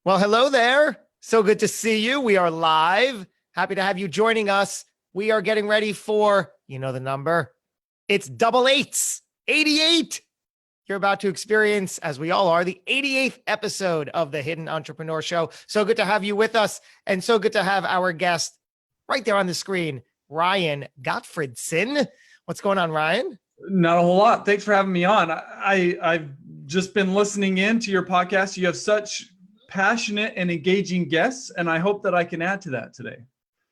Well, hello there. So good to see you. We are live. Happy to have you joining us. We are getting ready for, you know the number. It's double eights, 88. You're about to experience, as we all are, the 88th episode of the Hidden Entrepreneur Show. So good to have you with us, and so good to have our guest right there on the screen, Ryan Gottfredson. What's going on, Ryan? Not a whole lot. Thanks for having me on. I've just been listening in to your podcast. You have such passionate and engaging guests, and I hope that I can add to that today.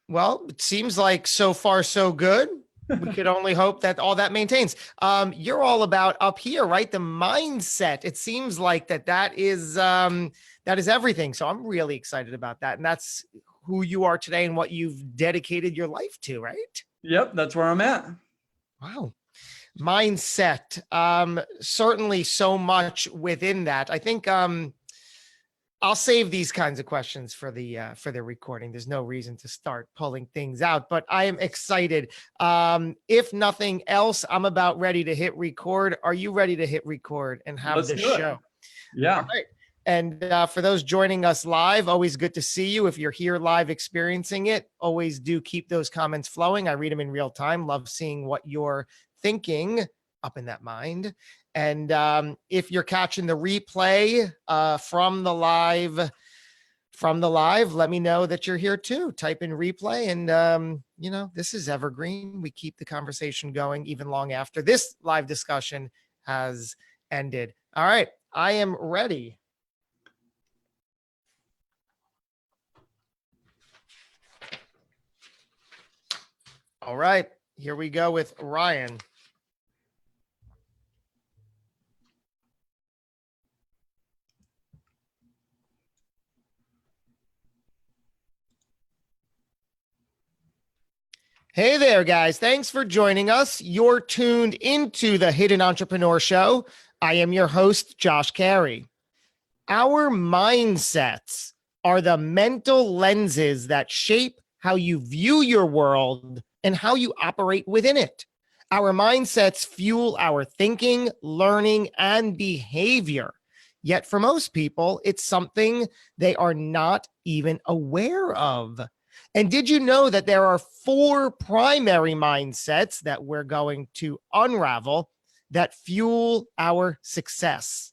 Well, it seems like so far so good. We could only hope that all that maintains. You're all about up here, right? The mindset. It seems like that is everything. So I'm really excited about that. And that's who you are today and what you've dedicated your life to, right? Yep, that's where I'm at. Wow. Mindset. Certainly so much within that. I think I'll save these kinds of questions for the recording. There's no reason to start pulling things out, but I am excited. If nothing else, I'm about ready to hit record. Are you ready to hit record and have the show? Yeah. All right. And for those joining us live, always good to see you. If you're here live experiencing it, always do keep those comments flowing. I read them in real time. Love seeing what you're thinking up in that mind. And if you're catching the replay from the live, let me know that you're here too. Type in replay, and this is evergreen. We keep the conversation going even long after this live discussion has ended. All right, I am ready. All right, here we go with Ryan. Hey there, guys. Thanks for joining us. You're tuned into the Hidden Entrepreneur Show. I am your host, Josh Carey. Our mindsets are the mental lenses that shape how you view your world and how you operate within it. Our mindsets fuel our thinking, learning, and behavior. Yet for most people, it's something they are not even aware of. And did you know that there are 4 primary mindsets that we're going to unravel that fuel our success?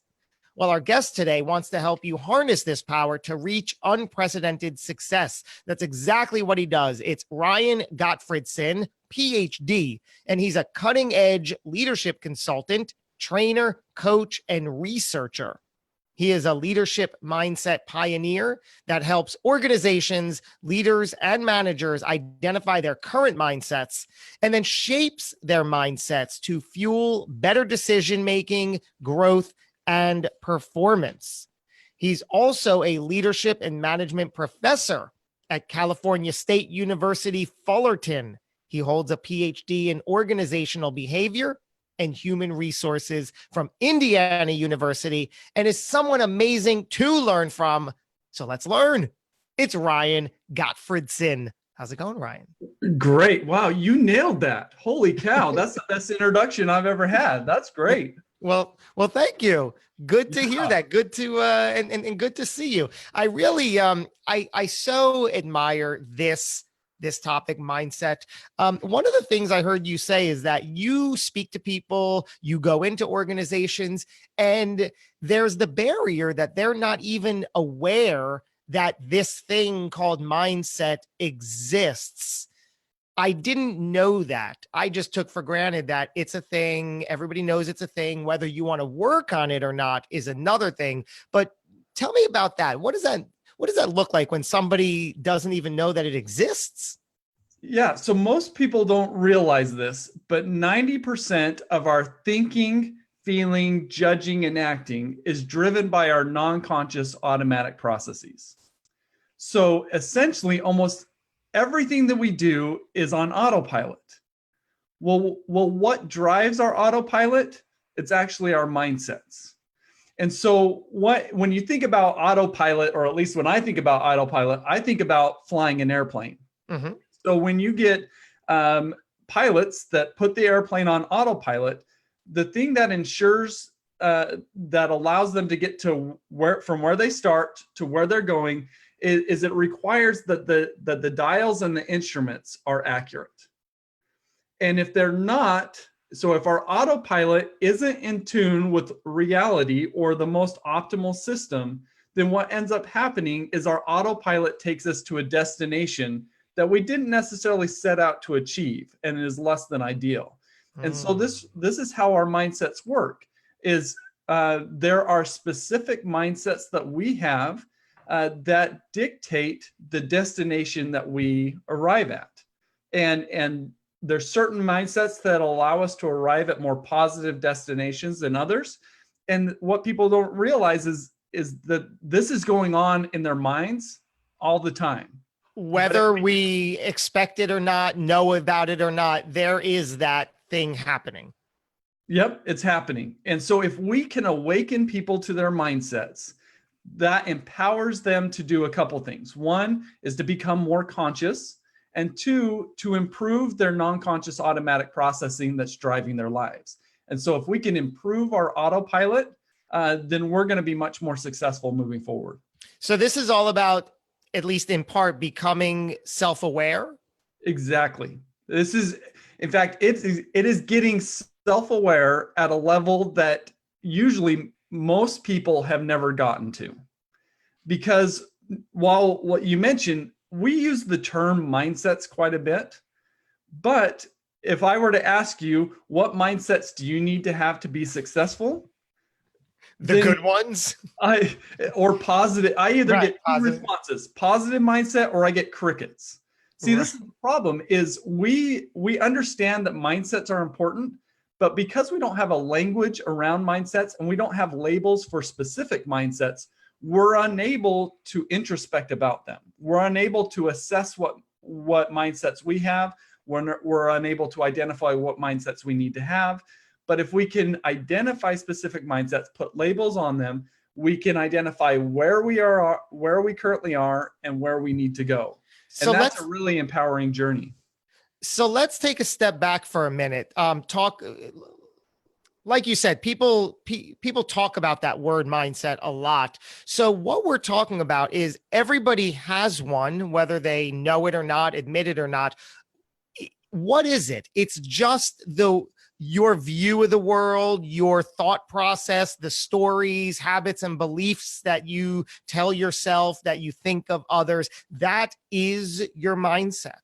Well, our guest today wants to help you harness this power to reach unprecedented success. That's exactly what he does. It's Ryan Gottfredson, Ph.D., and he's a cutting-edge leadership consultant, trainer, coach, and researcher. He is a leadership mindset pioneer that helps organizations, leaders, and managers identify their current mindsets and then shapes their mindsets to fuel better decision-making, growth, and performance. He's also a leadership and management professor at California State University-Fullerton. He holds a Ph.D. in organizational behavior and human resources from Indiana University, and is someone amazing to learn from. So let's learn. It's Ryan Gottfredson. How's it going, Ryan? Great. Wow, you nailed that. Holy cow. That's the best introduction I've ever had. That's great. Well, thank you. Good to hear that. Good to and good to see you. I really I so admire this topic, mindset. One of the things I heard you say is that you speak to people, you go into organizations, and there's the barrier that they're not even aware that this thing called mindset exists. I didn't know that. I just took for granted that it's a thing. Everybody knows it's a thing. Whether you want to work on it or not is another thing. But tell me about that. What does that look like when somebody doesn't even know that it exists? Yeah, so most people don't realize this, but 90% of our thinking, feeling, judging, and acting is driven by our non-conscious automatic processes. So essentially, almost everything that we do is on autopilot. Well, what drives our autopilot? It's actually our mindsets. And so when you think about autopilot, or at least when I think about autopilot, I think about flying an airplane. Mm-hmm. So when you get pilots that put the airplane on autopilot, the thing that ensures that allows them to get to from where they start to where they're going is it requires that the dials and the instruments are accurate. And if they're not, so if our autopilot isn't in tune with reality or the most optimal system, then what ends up happening is our autopilot takes us to a destination that we didn't necessarily set out to achieve and is less than ideal. And so this is how our mindsets work, is there are specific mindsets that we have that dictate the destination that we arrive at. And there's certain mindsets that allow us to arrive at more positive destinations than others. And what people don't realize is that this is going on in their minds all the time. Whether we expect it or not, know about it or not, there is that thing happening. Yep, it's happening. And so if we can awaken people to their mindsets, that empowers them to do a couple things. One is to become more conscious, and two, to improve their non-conscious automatic processing that's driving their lives. And so if we can improve our autopilot, then we're going to be much more successful moving forward. So this is all about, at least in part, becoming self-aware. Exactly. This is, in fact, it is getting self-aware at a level that usually most people have never gotten to. Because while what you mentioned, we use the term mindsets quite a bit, but if I were to ask you, what mindsets do you need to have to be successful? The good ones? Or positive. I either get two responses, positive mindset, or I get crickets. See, this is the problem, is we understand that mindsets are important, but because we don't have a language around mindsets and we don't have labels for specific mindsets, we're unable to introspect about them. We're unable to assess what mindsets we have. We're unable to identify what mindsets we need to have. But if we can identify specific mindsets, put labels on them, we can identify where we are, where we currently are, and where we need to go. And that's a really empowering journey. So let's take a step back for a minute. Like you said, people talk about that word mindset a lot. So what we're talking about is everybody has one, whether they know it or not, admit it or not. What is it? It's just your view of the world, your thought process, the stories, habits, and beliefs that you tell yourself, that you think of others. That is your mindset.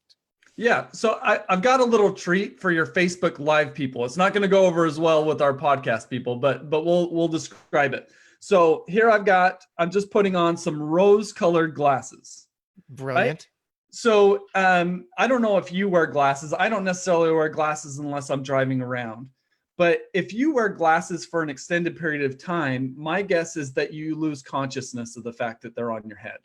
Yeah. So I've got a little treat for your Facebook Live people. It's not going to go over as well with our podcast people, but we'll describe it. So here I'm just putting on some rose-colored glasses. Brilliant. Right? So I don't know if you wear glasses. I don't necessarily wear glasses unless I'm driving around. But if you wear glasses for an extended period of time, my guess is that you lose consciousness of the fact that they're on your head.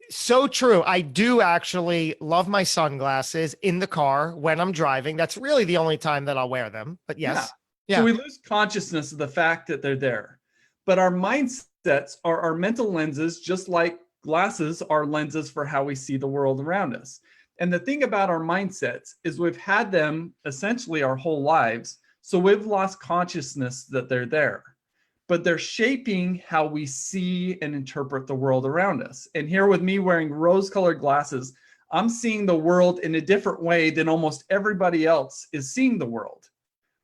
So true. I do actually love my sunglasses in the car when I'm driving. That's really the only time that I'll wear them. But yes. Yeah. So we lose consciousness of the fact that they're there. But our mindsets are our mental lenses, just like glasses are lenses for how we see the world around us. And the thing about our mindsets is we've had them essentially our whole lives. So we've lost consciousness that they're there. But they're shaping how we see and interpret the world around us. And here with me wearing rose-colored glasses, I'm seeing the world in a different way than almost everybody else is seeing the world.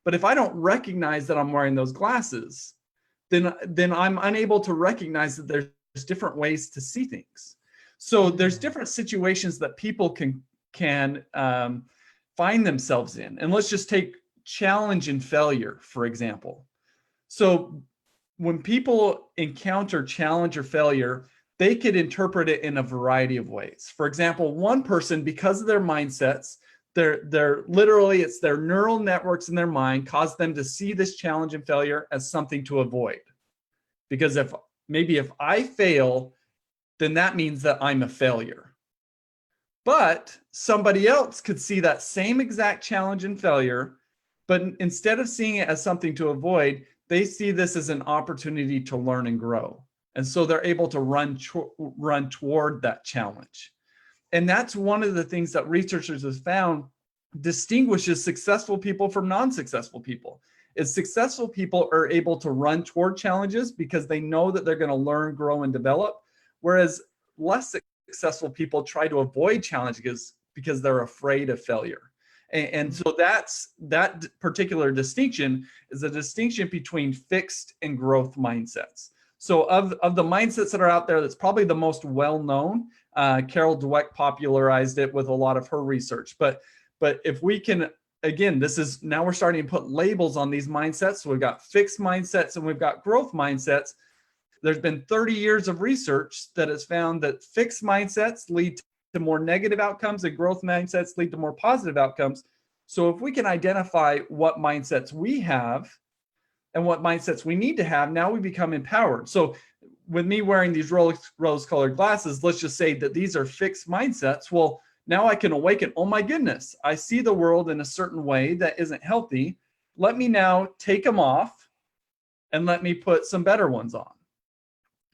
But if I don't recognize that I'm wearing those glasses, then I'm unable to recognize that there's different ways to see things. So there's different situations that people can find themselves in. And let's just take challenge and failure, for example. So when people encounter challenge or failure, they could interpret it in a variety of ways. For example, one person, because of their mindsets, they're literally, it's their neural networks in their mind cause them to see this challenge and failure as something to avoid. Because if I fail, then that means that I'm a failure. But somebody else could see that same exact challenge and failure, but instead of seeing it as something to avoid, they see this as an opportunity to learn and grow. And so they're able to run toward that challenge. And that's one of the things that researchers have found distinguishes successful people from non-successful people. is successful people are able to run toward challenges because they know that they're going to learn, grow, and develop, whereas less successful people try to avoid challenges because they're afraid of failure. And so that particular distinction is a distinction between fixed and growth mindsets. So of the mindsets that are out there, that's probably the most well-known. Carol Dweck popularized it with a lot of her research. But if we can, again, now we're starting to put labels on these mindsets. So we've got fixed mindsets and we've got growth mindsets. There's been 30 years of research that has found that fixed mindsets lead to more negative outcomes and growth mindsets lead to more positive outcomes. So if we can identify what mindsets we have and what mindsets we need to have, now we become empowered. So with me wearing these rose-colored glasses, let's just say that these are fixed mindsets. Well, now I can awaken, oh my goodness, I see the world in a certain way that isn't healthy. Let me now take them off and let me put some better ones on.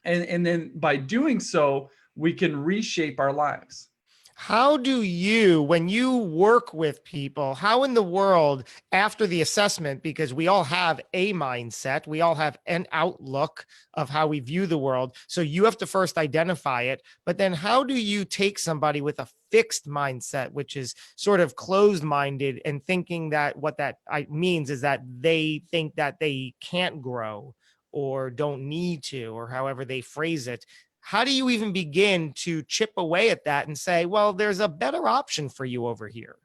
And then by doing so, we can reshape our lives. How do you, when you work with people, how in the world, after the assessment, because we all have a mindset, we all have an outlook of how we view the world. So you have to first identify it, but then how do you take somebody with a fixed mindset, which is sort of closed-minded and thinking that what that means is that they think that they can't grow or don't need to, or however they phrase it. How do you even begin to chip away at that and say, well, there's a better option for you over here?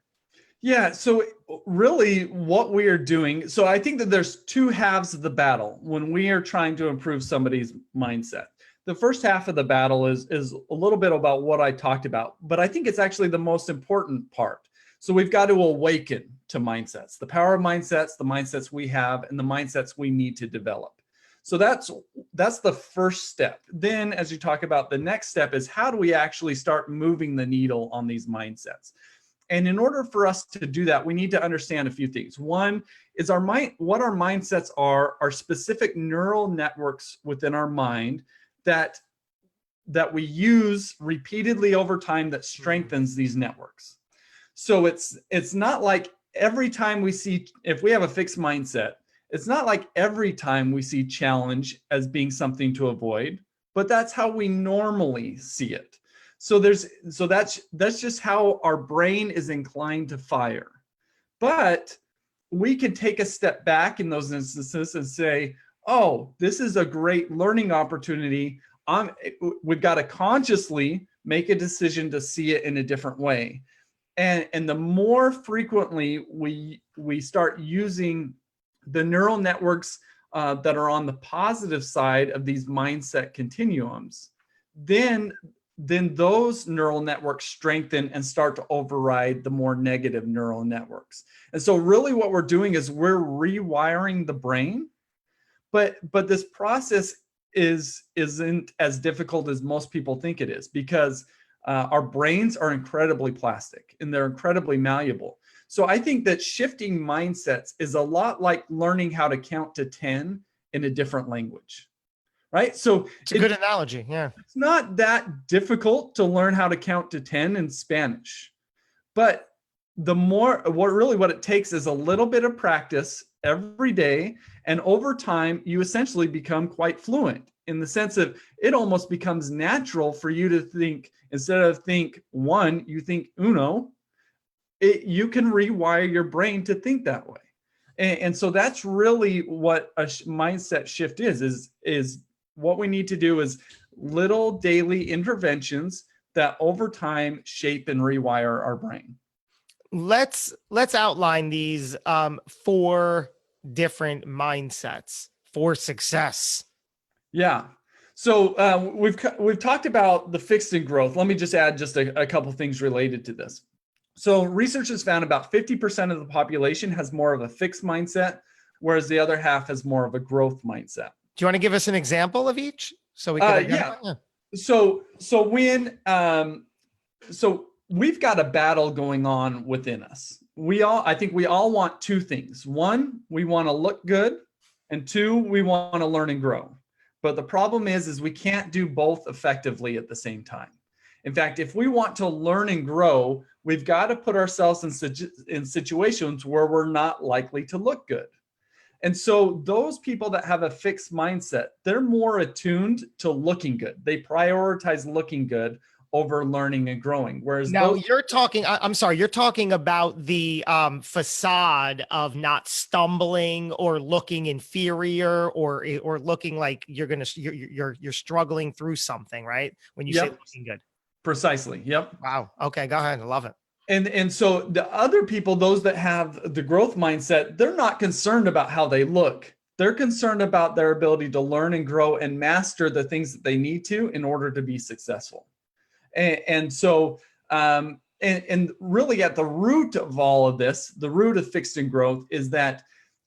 Yeah, so really what we are doing, so I think that there's two halves of the battle when we are trying to improve somebody's mindset. The first half of the battle is a little bit about what I talked about, but I think it's actually the most important part. So we've got to awaken to mindsets, the power of mindsets, the mindsets we have, and the mindsets we need to develop. So that's the first step. Then as you talk about, the next step is how do we actually start moving the needle on these mindsets? And in order for us to do that, we need to understand a few things. One is what our mindsets are specific neural networks within our mind that we use repeatedly over time that strengthens these networks. So it's not like every time we see, if we have a fixed mindset, it's not like every time we see challenge as being something to avoid, but that's how we normally see it. So that's just how our brain is inclined to fire. But we can take a step back in those instances and say, oh, this is a great learning opportunity. We've got to consciously make a decision to see it in a different way. And the more frequently we start using the neural networks that are on the positive side of these mindset continuums, then those neural networks strengthen and start to override the more negative neural networks. And so really what we're doing is we're rewiring the brain, but this process isn't as difficult as most people think it is, because our brains are incredibly plastic and they're incredibly malleable. So I think that shifting mindsets is a lot like learning how to count to 10 in a different language, right? So it's a good analogy. Yeah. It's not that difficult to learn how to count to 10 in Spanish, but what it takes is a little bit of practice every day. And over time, you essentially become quite fluent in the sense of it almost becomes natural for you to think, instead of think one, you think uno. You can rewire your brain to think that way. And so that's really what a mindset shift is what we need to do is little daily interventions that over time shape and rewire our brain. Let's outline these 4 different mindsets for success. Yeah. So we've talked about the fixed and growth. Let me just add just a couple things related to this. So research has found about 50% of the population has more of a fixed mindset, whereas the other half has more of a growth mindset. Do you want to give us an example of each so we can identify? Yeah. So we've got a battle going on within us. I think we all want 2 things. 1, we want to look good, and 2, we want to learn and grow. But the problem is we can't do both effectively at the same time. In fact, if we want to learn and grow, we've got to put ourselves in situations where we're not likely to look good. And so those people that have a fixed mindset, they're more attuned to looking good. They prioritize looking good over learning and growing. Whereas Now those, you're talking, I'm sorry, you're talking about the facade of not stumbling or looking inferior or looking like you're struggling through something, right? When you say yep, looking good. precisely. Yep. Wow. Okay, go ahead. I love it. And so the other people, those that have the growth mindset, they're not concerned about how they look. They're concerned about their ability to learn and grow and master the things that they need to in order to be successful. And so, and really at the root of all of this, the root of fixed and growth is that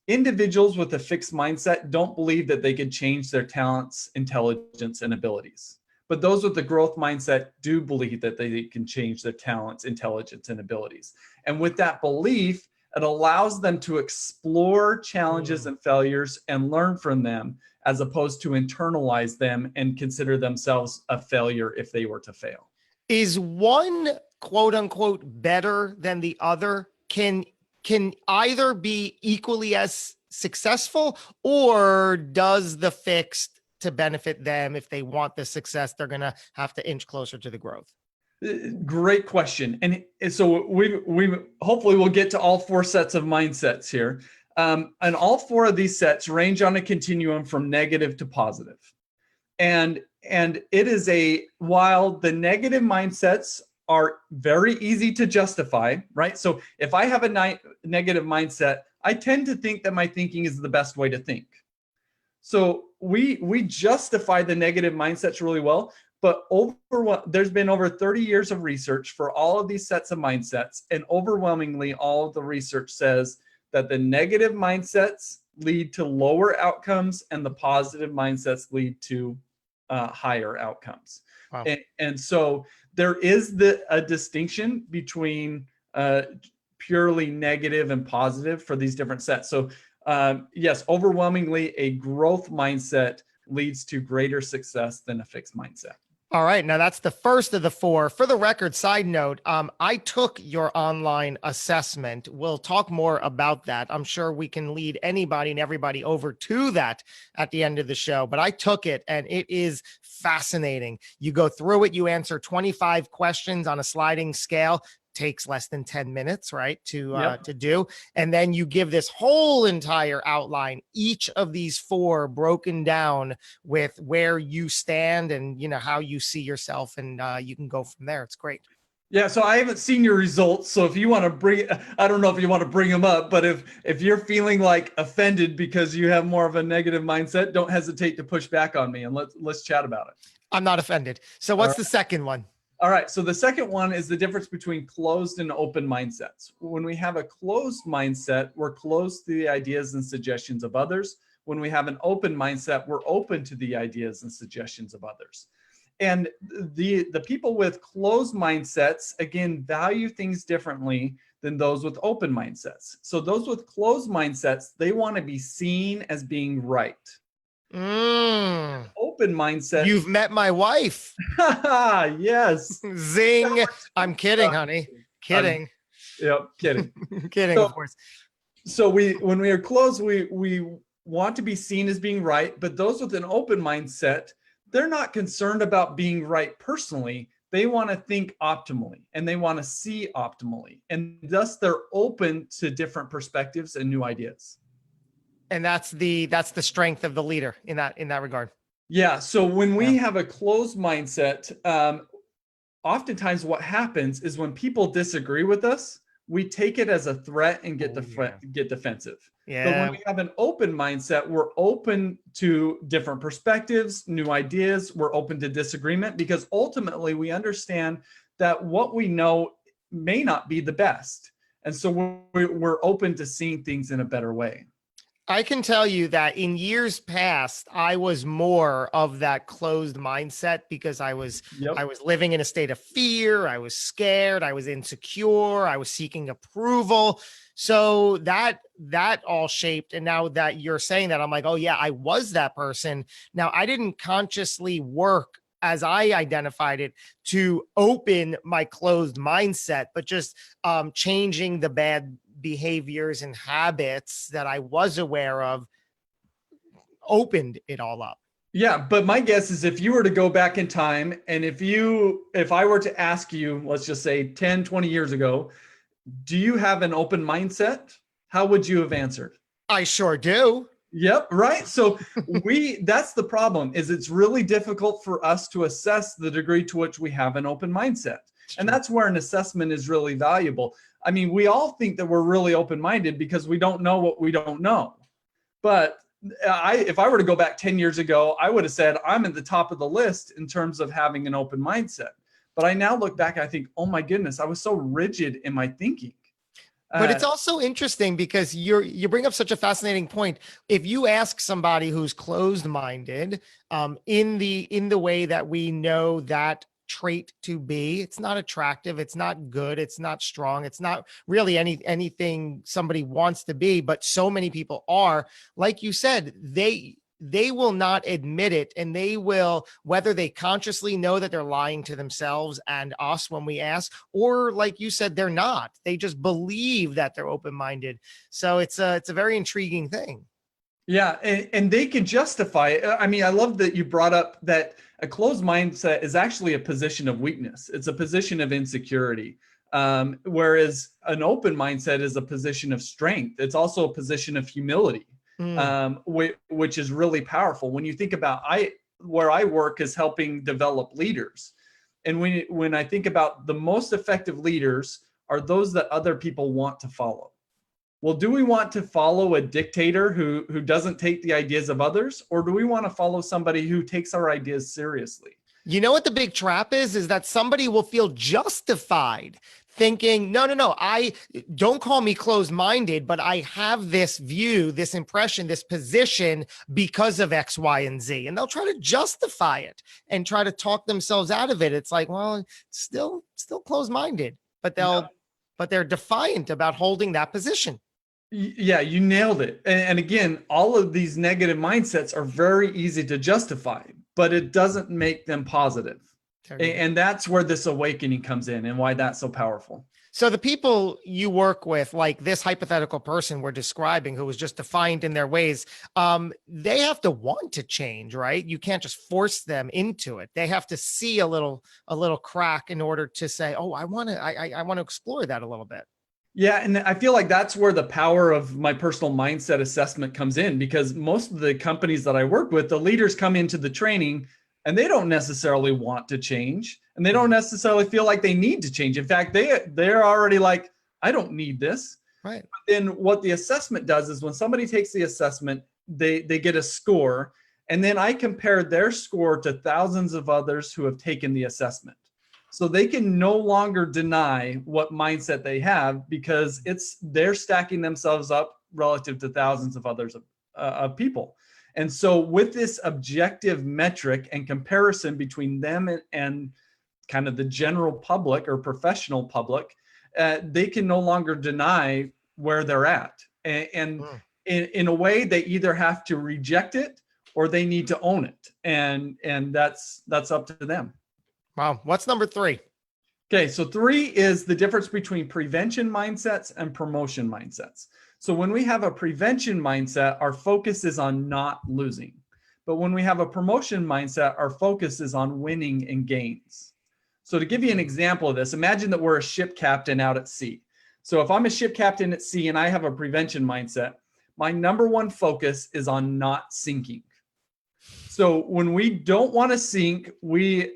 individuals with a fixed mindset don't believe that they can change their talents, intelligence, and abilities. But those with the growth mindset do believe that they can change their talents, intelligence, and abilities. And with that belief, it allows them to explore challenges and failures and learn from them, as opposed to internalize them and consider themselves a failure if they were to fail. Is one quote unquote better than the other? Can either be equally as successful, or does the fixed to benefit them? If they want the success, they're going to have to inch closer to the growth. Great question. And so we hopefully we'll get to all four sets of mindsets here. And all four of these sets range on a continuum from negative to positive. And it is while the negative mindsets are very easy to justify, right? So if I have a negative mindset, I tend to think that my thinking is the best way to think. So we justify the negative mindsets really well, but there's been over 30 years of research for all of these sets of mindsets, and overwhelmingly all of the research says that the negative mindsets lead to lower outcomes and the positive mindsets lead to higher outcomes. Wow. And so there is a distinction between purely negative and positive for these different sets. So yes, overwhelmingly, a growth mindset leads to greater success than a fixed mindset. All right. Now that's the first of the four. For the record, side note, I took your online assessment. We'll talk more about that. I'm sure we can lead anybody and everybody over to that at the end of the show, but I took it and it is fascinating. You go through it, you answer 25 questions on a sliding scale. Takes less than 10 minutes, right, to do. And then you give this whole entire outline, each of these four broken down with where you stand and, how you see yourself. And you can go from there. It's great. Yeah. So I haven't seen your results. So if you want to I don't know if you want to bring them up, but if you're feeling like offended because you have more of a negative mindset, don't hesitate to push back on me and let's chat about it. I'm not offended. So what's the second one? All right. So the second one is the difference between closed and open mindsets. When we have a closed mindset, we're closed to the ideas and suggestions of others. When we have an open mindset, we're open to the ideas and suggestions of others. And the people with closed mindsets, again, value things differently than those with open mindsets. So those with closed mindsets, they want to be seen as being right. Open mindset. You've met my wife. Yes. Zing. I'm kidding, honey. Kidding. Kidding. Kidding, of course. So when we are closed, we want to be seen as being right, but those with an open mindset, they're not concerned about being right personally. They want to think optimally and they want to see optimally. And thus they're open to different perspectives and new ideas. And that's the strength of the leader in that regard. Yeah. So when we have a closed mindset, oftentimes what happens is when people disagree with us, we take it as a threat and get defensive. Yeah. But when we have an open mindset, we're open to different perspectives, new ideas. We're open to disagreement because ultimately we understand that what we know may not be the best. And so we're open to seeing things in a better way. I can tell you that in years past, I was more of that closed mindset because I was living in a state of fear. I was scared. I was insecure. I was seeking approval. So that all shaped. And now that you're saying that, I'm like, oh yeah, I was that person. Now I didn't consciously work as I identified it to open my closed mindset, but just changing the bad behaviors and habits that I was aware of opened it all up. Yeah, but my guess is if you were to go back in time and if I were to ask you, let's just say 10, 20 years ago, do you have an open mindset? How would you have answered? I sure do. Yep, right. So that's the problem, is it's really difficult for us to assess the degree to which we have an open mindset. And that's where an assessment is really valuable. I mean, we all think that we're really open-minded because we don't know what we don't know. But if I were to go back 10 years ago, I would have said I'm at the top of the list in terms of having an open mindset. But I now look back, I think, oh my goodness, I was so rigid in my thinking. But it's also interesting because you bring up such a fascinating point. If you ask somebody who's closed-minded, in the way that we know that trait to be, it's not attractive, it's not good, it's not strong, it's not really anything somebody wants to be, but so many people are, like you said, they will not admit it, and they will, whether they consciously know that they're lying to themselves and us when we ask, or like you said, they're not. They just believe that they're open-minded. So it's a very intriguing thing. Yeah, and they can justify it. I mean, I love that you brought up that a closed mindset is actually a position of weakness. It's a position of insecurity. Whereas an open mindset is a position of strength. It's also a position of humility. Which is really powerful. When you think about where I work is helping develop leaders. And when I think about the most effective leaders are those that other people want to follow. Well, do we want to follow a dictator who doesn't take the ideas of others, or do we want to follow somebody who takes our ideas seriously? You know what the big trap is that somebody will feel justified thinking, no, I don't call me closed-minded, but I have this view, this impression, this position because of X, Y, and Z. And they'll try to justify it and try to talk themselves out of it. It's like, well, still closed-minded, but they're defiant about holding that position. Yeah, you nailed it. And again, all of these negative mindsets are very easy to justify, but it doesn't make them positive. And that's where this awakening comes in and why that's so powerful. So the people you work with, like this hypothetical person we're describing who was just defiant in their ways, they have to want to change, right? You can't just force them into it. They have to see a little crack in order to say, oh, I want to explore that a little bit. Yeah, and I feel like that's where the power of my personal mindset assessment comes in, because most of the companies that I work with, the leaders come into the training and they don't necessarily want to change, and they don't necessarily feel like they need to change. In fact, they're already like, I don't need this. Right. But then what the assessment does is when somebody takes the assessment, they get a score, and then I compare their score to thousands of others who have taken the assessment. So they can no longer deny what mindset they have, because they're stacking themselves up relative to thousands of others of people. And so with this objective metric and comparison between them and kind of the general public or professional public, they can no longer deny where they're at. And in a way, they either have to reject it or they need to own it. And that's up to them. Wow. What's number 3? Okay, so 3 is the difference between prevention mindsets and promotion mindsets. So when we have a prevention mindset, our focus is on not losing. But when we have a promotion mindset, our focus is on winning and gains. So to give you an example of this, imagine that we're a ship captain out at sea. So if I'm a ship captain at sea and I have a prevention mindset, my number one focus is on not sinking. So when we don't want to sink, we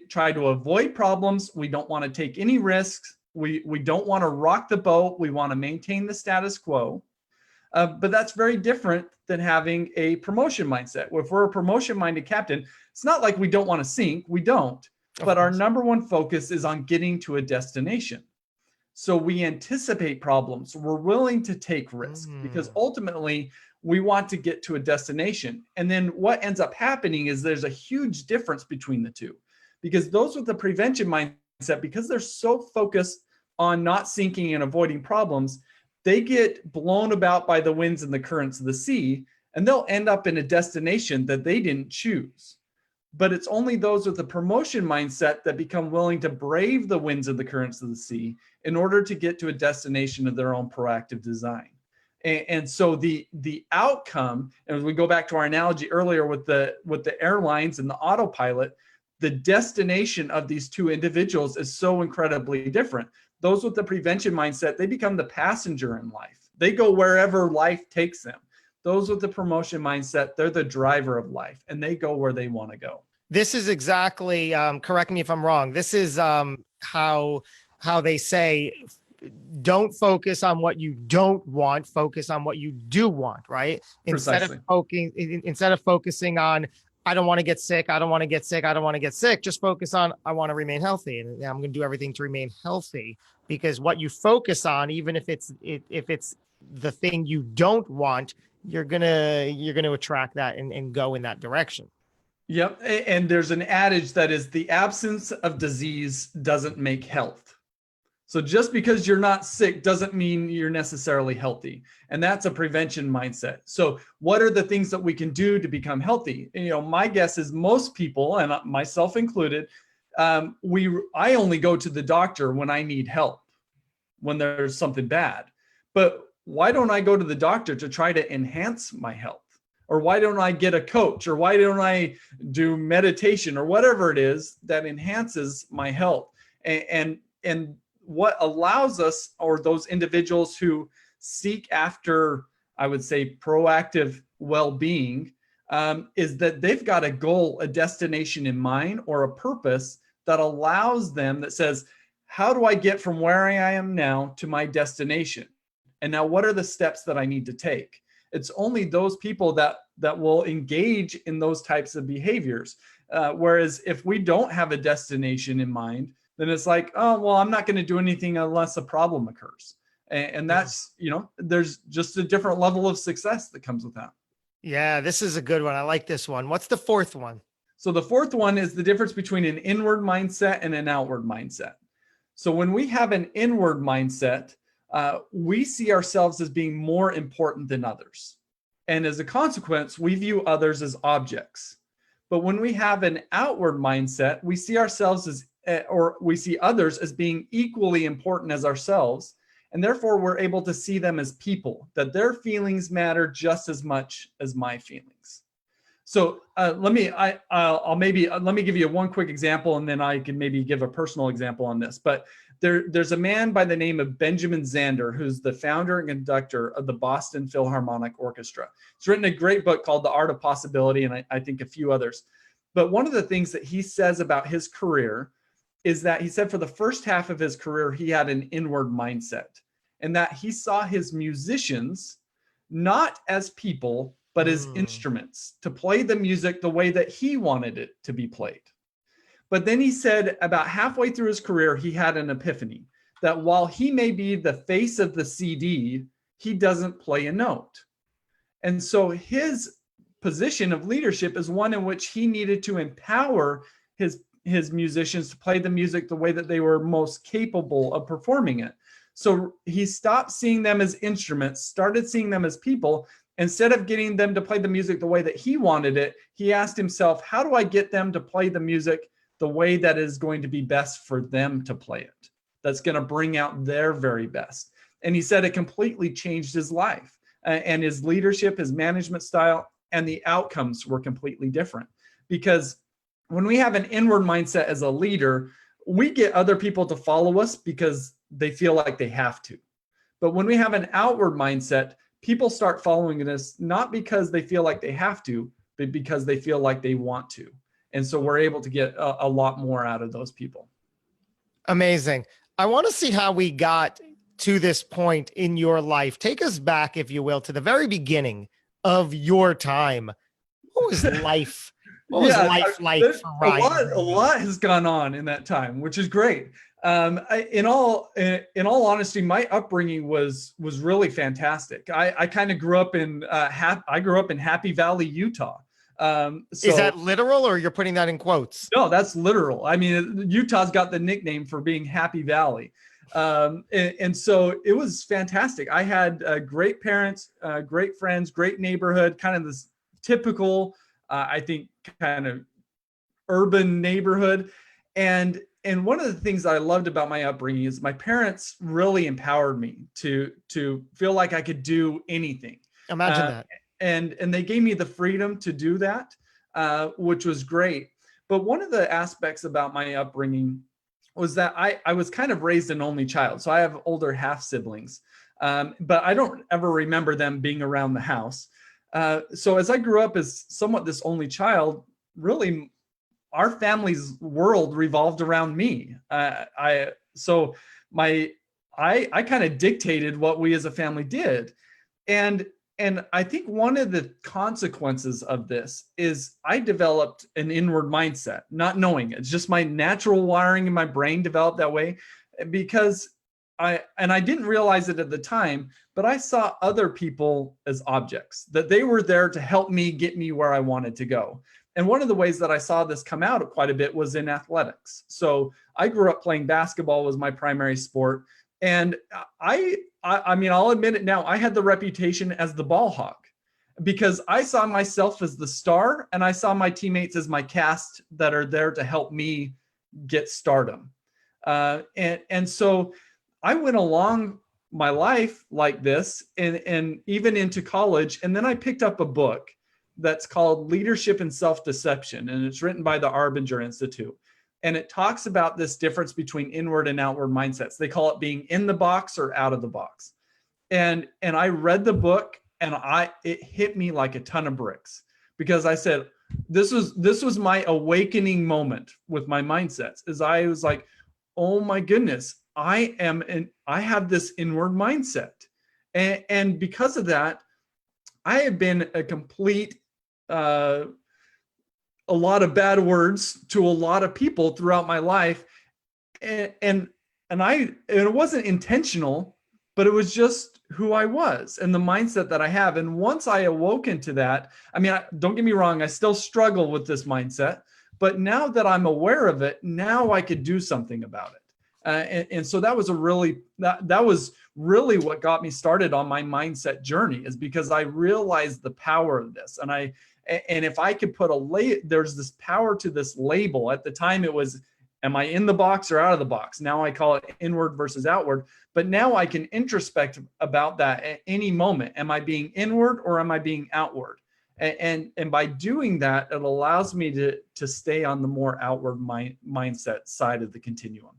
try to avoid problems. We don't want to take any risks. We don't want to rock the boat. We want to maintain the status quo. But that's very different than having a promotion mindset. If we're a promotion-minded captain, it's not like we don't want to sink. We don't. But our number one focus is on getting to a destination. So we anticipate problems. We're willing to take risks because ultimately we want to get to a destination. And then what ends up happening is there's a huge difference between the two, because those with the prevention mindset, because they're so focused on not sinking and avoiding problems, they get blown about by the winds and the currents of the sea, and they'll end up in a destination that they didn't choose. But it's only those with a promotion mindset that become willing to brave the winds of the currents of the sea in order to get to a destination of their own proactive design. And so the outcome, and as we go back to our analogy earlier with the airlines and the autopilot, the destination of these two individuals is so incredibly different. Those with the prevention mindset, they become the passenger in life. They go wherever life takes them. Those with the promotion mindset, they're the driver of life, and they go where they want to go. This is exactly, correct me if I'm wrong. This is how they say, don't focus on what you don't want, focus on what you do want, right? Precisely. Instead of focusing on, I don't want to get sick, I don't want to get sick, I don't want to get sick, just focus on, I want to remain healthy, and I'm going to do everything to remain healthy. Because what you focus on, even if it's the thing you don't want, you're gonna attract that and go in that direction. Yep. And there's an adage that is, the absence of disease doesn't make health. So just because you're not sick doesn't mean you're necessarily healthy. And that's a prevention mindset. So what are the things that we can do to become healthy? My guess is most people, and myself included, I only go to the doctor when I need help, when there's something bad. But why don't I go to the doctor to try to enhance my health? Or why don't I get a coach? Or why don't I do meditation or whatever it is that enhances my health? And what allows us, or those individuals who seek after, I would say, proactive well-being, is that they've got a goal, a destination in mind, or a purpose that allows them, that says, how do I get from where I am now to my destination? And now what are the steps that I need to take? It's only those people that will engage in those types of behaviors. Whereas if we don't have a destination in mind, then it's like, oh, well, I'm not going to do anything unless a problem occurs. And that's, there's just a different level of success that comes with that. Yeah, this is a good one. I like this one. What's the fourth one? So the fourth one is the difference between an inward mindset and an outward mindset. So when we have an inward mindset, we see ourselves as being more important than others. And as a consequence, we view others as objects. But when we have an outward mindset, we see ourselves as, or we see others as being equally important as ourselves. And therefore, we're able to see them as people, that their feelings matter just as much as my feelings. So let me give you one quick example, and then I can maybe give a personal example on this. But there's a man by the name of Benjamin Zander, who's the founder and conductor of the Boston Philharmonic Orchestra. He's written a great book called The Art of Possibility, and I think a few others. But one of the things that he says about his career is that he said for the first half of his career, he had an inward mindset, and that he saw his musicians not as people, but as instruments to play the music the way that he wanted it to be played. But then he said about halfway through his career, he had an epiphany that while he may be the face of the CD, he doesn't play a note. And so his position of leadership is one in which he needed to empower his musicians to play the music the way that they were most capable of performing it. So he stopped seeing them as instruments, started seeing them as people. Instead of getting them to play the music the way that he wanted it, he asked himself, how do I get them to play the music the way that is going to be best for them to play it? That's going to bring out their very best. And he said it completely changed his life, and his leadership, his management style, and the outcomes were completely different. Because when we have an inward mindset as a leader, we get other people to follow us because they feel like they have to. But when we have an outward mindset, people start following us not because they feel like they have to, but because they feel like they want to. And so we're able to get a lot more out of those people. Amazing. I want to see how we got to this point in your life. Take us back, if you will, to the very beginning of your time. What was life? What was life like for Ryan? A lot has gone on in that time, which is great. In all honesty, my upbringing was really fantastic. I kind of grew up in Happy Valley, Utah. Is that literal, or you're putting that in quotes? No, that's literal. I mean, Utah's got the nickname for being Happy Valley. And so it was fantastic. I had great parents, great friends, great neighborhood, kind of this typical, I think, kind of urban neighborhood. And one of the things that I loved about my upbringing is my parents really empowered me to feel like I could do anything. Imagine that. And they gave me the freedom to do that, which was great. But one of the aspects about my upbringing was that I was kind of raised an only child. So I have older half siblings, but I don't ever remember them being around the house. So as I grew up as somewhat this only child, really our family's world revolved around me. I kind of dictated what we as a family did. And I think one of the consequences of this is I developed an inward mindset, not knowing it. It's just my natural wiring in my brain developed that way because I didn't realize it at the time, but I saw other people as objects, that they were there to help me get me where I wanted to go. And one of the ways that I saw this come out quite a bit was in athletics. So I grew up playing basketball was my primary sport. And I mean, I'll admit it now, I had the reputation as the ball hog because I saw myself as the star and I saw my teammates as my cast that are there to help me get stardom. And so I went along my life like this and even into college. And then I picked up a book that's called Leadership and Self-Deception. And it's written by the Arbinger Institute. And it talks about this difference between inward and outward mindsets. They call it being in the box or out of the box. And I read the book and it hit me like a ton of bricks because I said, this was my awakening moment with my mindsets is I was like, oh my goodness, I have this inward mindset. And because of that, I have been a complete, a lot of bad words to a lot of people throughout my life. And it wasn't intentional, but it was just who I was and the mindset that I have. And once I awoke into that, I mean, don't get me wrong, I still struggle with this mindset, but now that I'm aware of it, now I could do something about it. And so that was that was really what got me started on my mindset journey is because I realized the power of this. And if I could put there's this power to this label. At the time it was, am I in the box or out of the box? Now I call it inward versus outward. But now I can introspect about that at any moment. Am I being inward or am I being outward? And by doing that, it allows me to stay on the more outward mindset side of the continuum.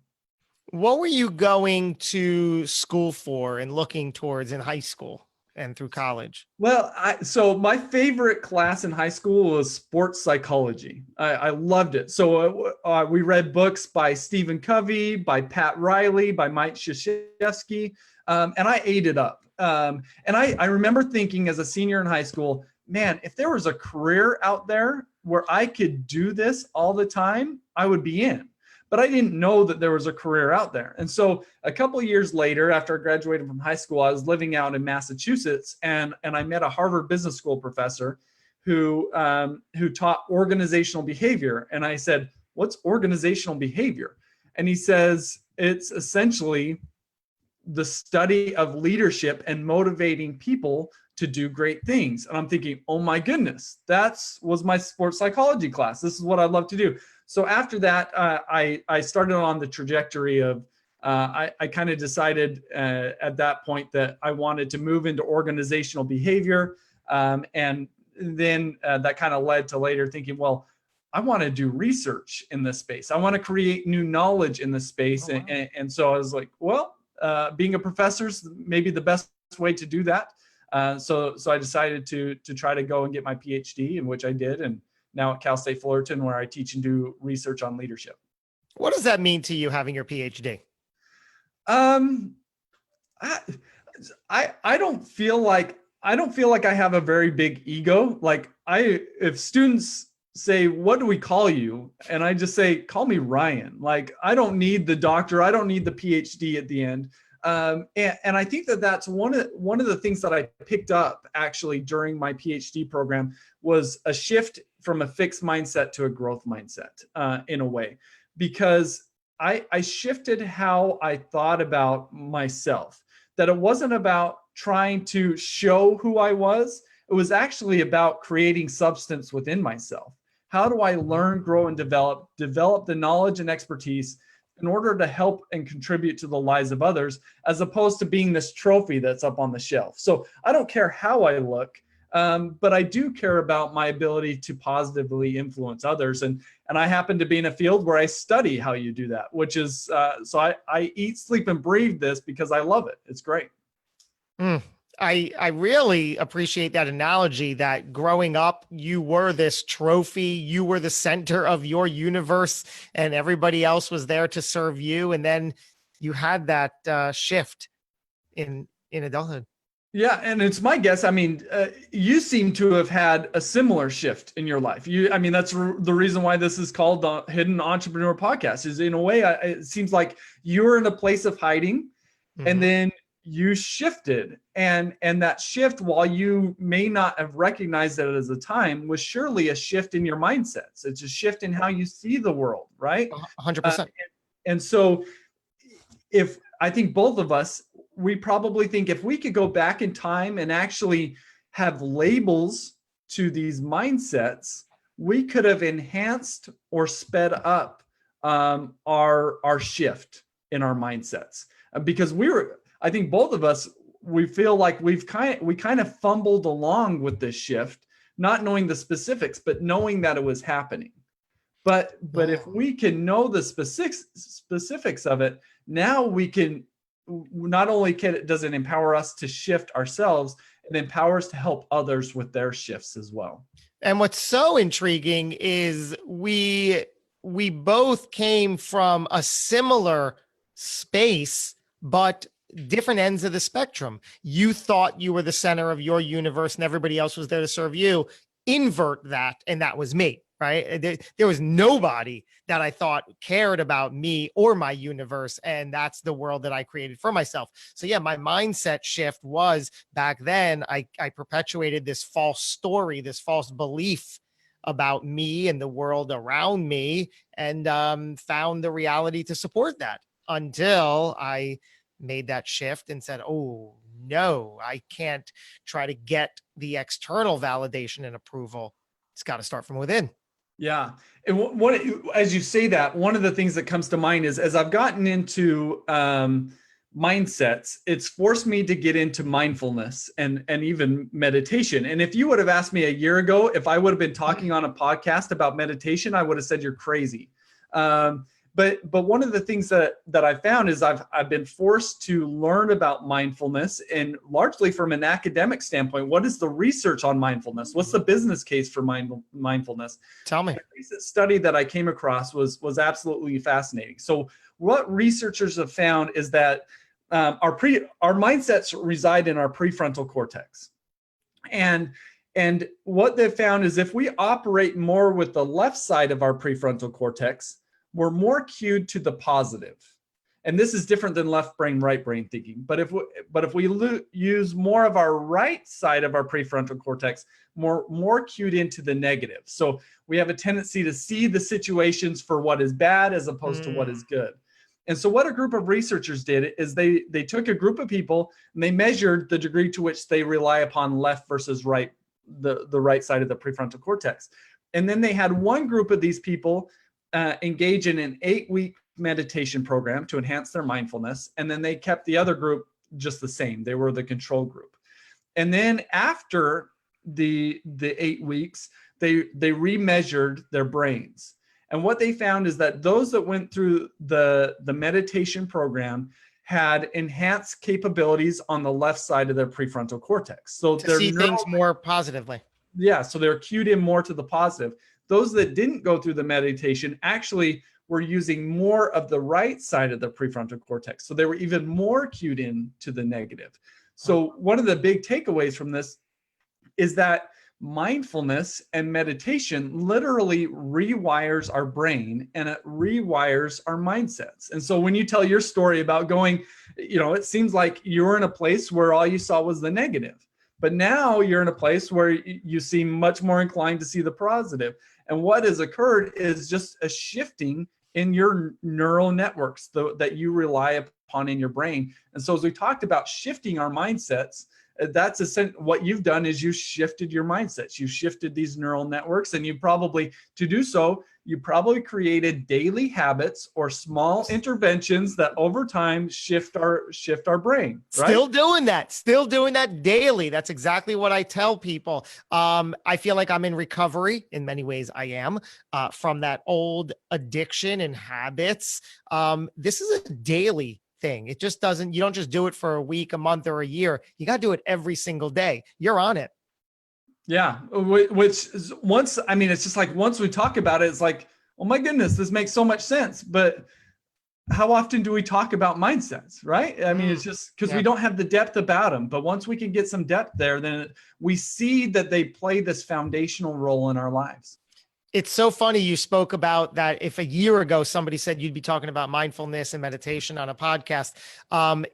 What were you going to school for and looking towards in high school and through college? Well, so my favorite class in high school was sports psychology. I loved it. So we read books by Stephen Covey, by Pat Riley, by Mike Krzyzewski, and I ate it up. And I remember thinking as a senior in high school, man, if there was a career out there where I could do this all the time, I would be in. But I didn't know that there was a career out there. And so a couple of years later, after I graduated from high school, I was living out in Massachusetts and I met a Harvard Business School professor who taught organizational behavior. And I said, what's organizational behavior? And he says, it's essentially the study of leadership and motivating people to do great things. And I'm thinking, oh my goodness, was my sports psychology class. This is what I'd love to do. So after that, I started on the trajectory of, I kind of decided at that point that I wanted to move into organizational behavior. And then that kind of led to later thinking, well, I want to do research in this space. I want to create new knowledge in this space. Oh, wow. And so I was like, well, being a professor is maybe the best way to do that. So I decided to try to go and get my Ph.D., in which I did. And now at Cal State Fullerton, where I teach and do research on leadership. What does that mean to you, having your PhD? I don't feel like I have a very big ego. Like if students say, what do we call you? And I just say, call me Ryan. Like, I don't need the doctor. I don't need the PhD at the end. And I think that's one of the things that I picked up actually during my PhD program was a shift from a fixed mindset to a growth mindset in a way, because I shifted how I thought about myself, that it wasn't about trying to show who I was. It was actually about creating substance within myself. how do I learn, grow, and develop the knowledge and expertise in order to help and contribute to the lives of others, as opposed to being this trophy that's up on the shelf. So I don't care how I look, but I do care about my ability to positively influence others. And I happen to be in a field where I study how you do that, which is, so I eat, sleep, and breathe this because I love it. It's great. I really appreciate that analogy, that growing up, you were this trophy, you were the center of your universe, and everybody else was there to serve you. And then you had that shift in adulthood. Yeah, and it's my guess. I mean, you seem to have had a similar shift in your life. I mean, that's the reason why this is called the Hidden Entrepreneur Podcast. Is in a way, it seems like you were in a place of hiding, and then you shifted, and that shift, while you may not have recognized it as a time, was surely a shift in your mindsets. It's a shift in how you see the world, right? 100%. And so, if I think both of us, we probably think if we could go back in time and actually have labels to these mindsets, we could have enhanced or sped up our shift in our mindsets, because I think both of us, we feel like we kind of fumbled along with this shift, not knowing the specifics, but knowing that it was happening. But if we can know the specifics of it, now we can, not only does it empower us to shift ourselves, it empowers to help others with their shifts as well. And what's so intriguing is we both came from a similar space, but different ends of the spectrum. You thought you were the center of your universe and everybody else was there to serve you. Invert that, and that was me, right? There was nobody that I thought cared about me or my universe, and that's the world that I created for myself. So yeah, my mindset shift was, back then, I perpetuated this false story, this false belief about me and the world around me, and found the reality to support that, until I made that shift and said, oh no, I can't try to get the external validation and approval. It's got to start from within. Yeah. And as you say that, one of the things that comes to mind is, as I've gotten into mindsets, it's forced me to get into mindfulness and even meditation. And if you would have asked me a year ago, if I would have been talking on a podcast about meditation, I would have said, you're crazy. But one of the things that I found is I've been forced to learn about mindfulness, and largely from an academic standpoint. What is the research on mindfulness? What's the business case for mindfulness? Tell me. A recent study that I came across was absolutely fascinating. So what researchers have found is that our mindsets reside in our prefrontal cortex, and what they've found is, if we operate more with the left side of our prefrontal cortex, we're more cued to the positive. And this is different than left brain, right brain thinking. But if we use more of our right side of our prefrontal cortex, more cued into the negative. So we have a tendency to see the situations for what is bad as opposed to what is good. And so what a group of researchers did is they took a group of people and they measured the degree to which they rely upon left versus right, the right side of the prefrontal cortex. And then they had one group of these people engage in an 8-week meditation program to enhance their mindfulness. And then they kept the other group just the same. They were the control group. And then after the 8 weeks, they remeasured their brains. And what they found is that those that went through the meditation program had enhanced capabilities on the left side of their prefrontal cortex. So to see things more positively. Yeah, so they're cued in more to the positive. Those that didn't go through the meditation actually were using more of the right side of the prefrontal cortex. So they were even more cued in to the negative. So one of the big takeaways from this is that mindfulness and meditation literally rewires our brain, and it rewires our mindsets. And so when you tell your story about going, it seems like you're in a place where all you saw was the negative. But now you're in a place where you seem much more inclined to see the positive. And what has occurred is just a shifting in your neural networks that you rely upon in your brain. And so as we talked about shifting our mindsets, That's what you've done is you shifted your mindsets. You shifted these neural networks, and you probably, to do so, you probably created daily habits or small interventions that over time shift our brain. Right? Still doing that daily. That's exactly what I tell people. I feel like I'm in recovery. In many ways, I am from that old addiction and habits. This is a daily thing. It just doesn't, you don't just do it for a week, a month, or a year. You got to do it every single day. You're on it. Yeah. Which is it's just like, once we talk about it, it's like, oh my goodness, this makes so much sense. But how often do we talk about mindsets, right? I mean, it's just because we don't have the depth about them. But once we can get some depth there, then we see that they play this foundational role in our lives. It's so funny you spoke about that. If a year ago somebody said you'd be talking about mindfulness and meditation on a podcast,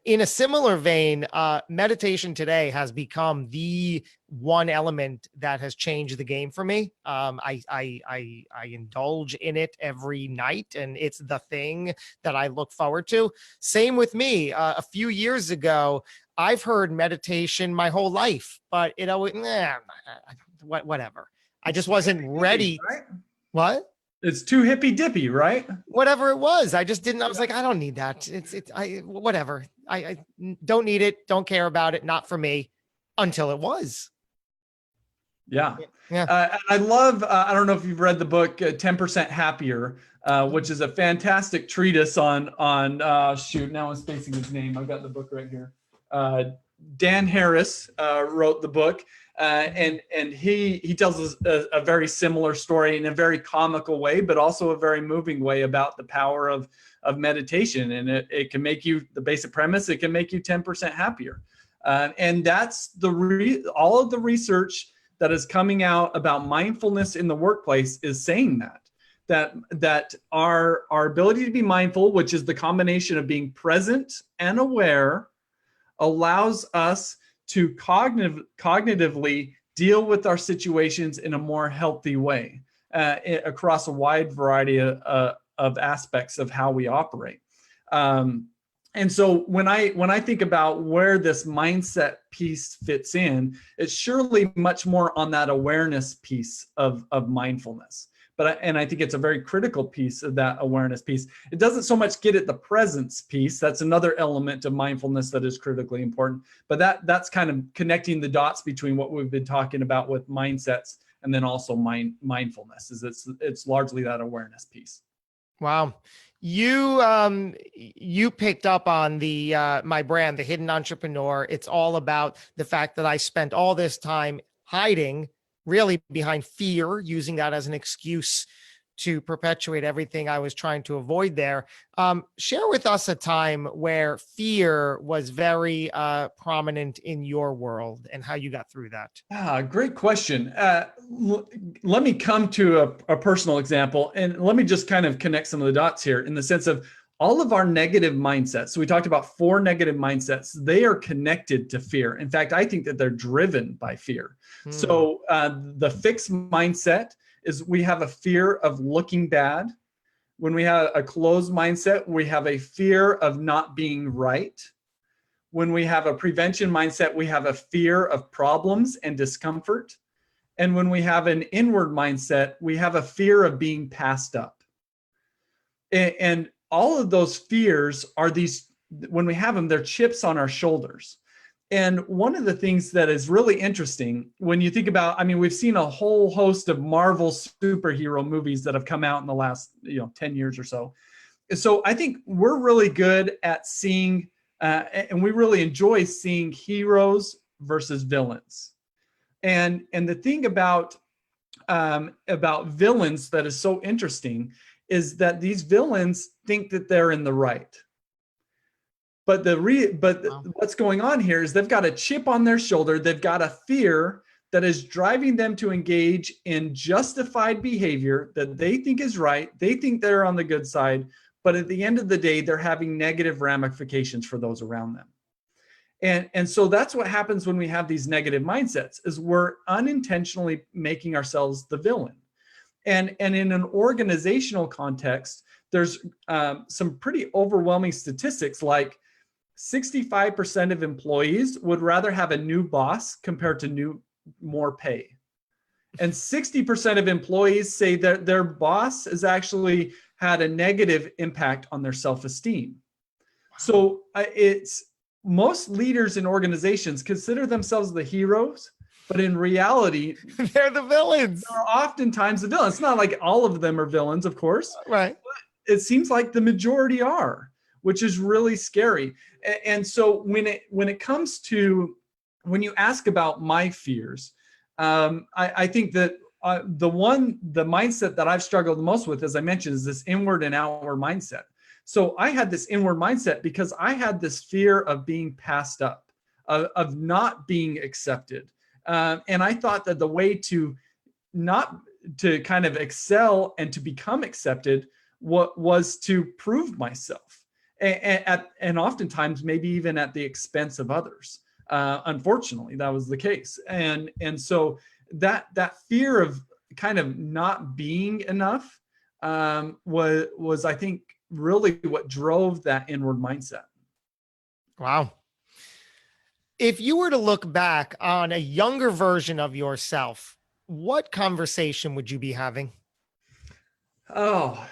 in a similar vein, meditation today has become the one element that has changed the game for me. I indulge in it every night, and it's the thing that I look forward to. Same with me. A few years ago, I've heard meditation my whole life, but it always, whatever. I just wasn't ready. Right? What? It's too hippy dippy, right? Whatever it was. I just didn't, I was like, I don't need that. Whatever. I don't need it. Don't care about it. Not for me, until it was. Yeah. Yeah. I love, I don't know if you've read the book 10% Happier, which is a fantastic treatise on shoot, now I'm spacing his name. I've got the book right here. Dan Harris wrote the book. And he tells us a very similar story in a very comical way, but also a very moving way about the power of meditation. And it can make you, the basic premise, it can make you 10% happier. And that's all of the research that is coming out about mindfulness in the workplace is saying that our ability to be mindful, which is the combination of being present and aware, allows us to cognitively deal with our situations in a more healthy way across a wide variety of aspects of how we operate. And so when I think about where this mindset piece fits in, it's surely much more on that awareness piece of mindfulness. And I think it's a very critical piece of that awareness piece. It doesn't so much get at the presence piece. That's another element of mindfulness that is critically important. But that's kind of connecting the dots between what we've been talking about with mindsets and then also mindfulness. It's largely that awareness piece. Wow. You picked up on my brand, The Hidden Entrepreneur. It's all about the fact that I spent all this time hiding really behind fear, using that as an excuse to perpetuate everything I was trying to avoid there. Share with us a time where fear was very prominent in your world and how you got through that. Great question. Let me come to a personal example, and let me just kind of connect some of the dots here in the sense of all of our negative mindsets. So we talked about 4 negative mindsets. They are connected to fear. In fact, I think that they're driven by fear. So the fixed mindset is we have a fear of looking bad. When we have a closed mindset, we have a fear of not being right. When we have a prevention mindset, we have a fear of problems and discomfort. And when we have an inward mindset, we have a fear of being passed up. And all of those fears are these, when we have them, they're chips on our shoulders. And one of the things that is really interesting when you think about, we've seen a whole host of Marvel superhero movies that have come out in the last 10 years or so. So I think we're really good at seeing, and we really enjoy seeing heroes versus villains. And the thing about villains that is so interesting is that these villains think that they're in the right. But what's going on here is they've got a chip on their shoulder. They've got a fear that is driving them to engage in justified behavior that they think is right. They think they're on the good side, but at the end of the day, they're having negative ramifications for those around them. And so that's what happens when we have these negative mindsets, is we're unintentionally making ourselves the villain. And in an organizational context, there's some pretty overwhelming statistics, like 65% of employees would rather have a new boss compared to more pay. And 60% of employees say that their boss has actually had a negative impact on their self-esteem. Wow. So it's most leaders in organizations consider themselves the heroes, but in reality, they're the villains. They're oftentimes the villains. It's not like all of them are villains, of course. Right. But it seems like the majority are, which is really scary. And so when it comes to, when you ask about my fears, I think that the mindset that I've struggled the most with, as I mentioned, is this inward and outward mindset. So I had this inward mindset because I had this fear of being passed up, of not being accepted. And I thought that the way to kind of excel and to become accepted was to prove myself. And oftentimes maybe even at the expense of others. Unfortunately, that was the case. And so that fear of kind of not being enough was, I think, really what drove that inward mindset. Wow. If you were to look back on a younger version of yourself, what conversation would you be having? I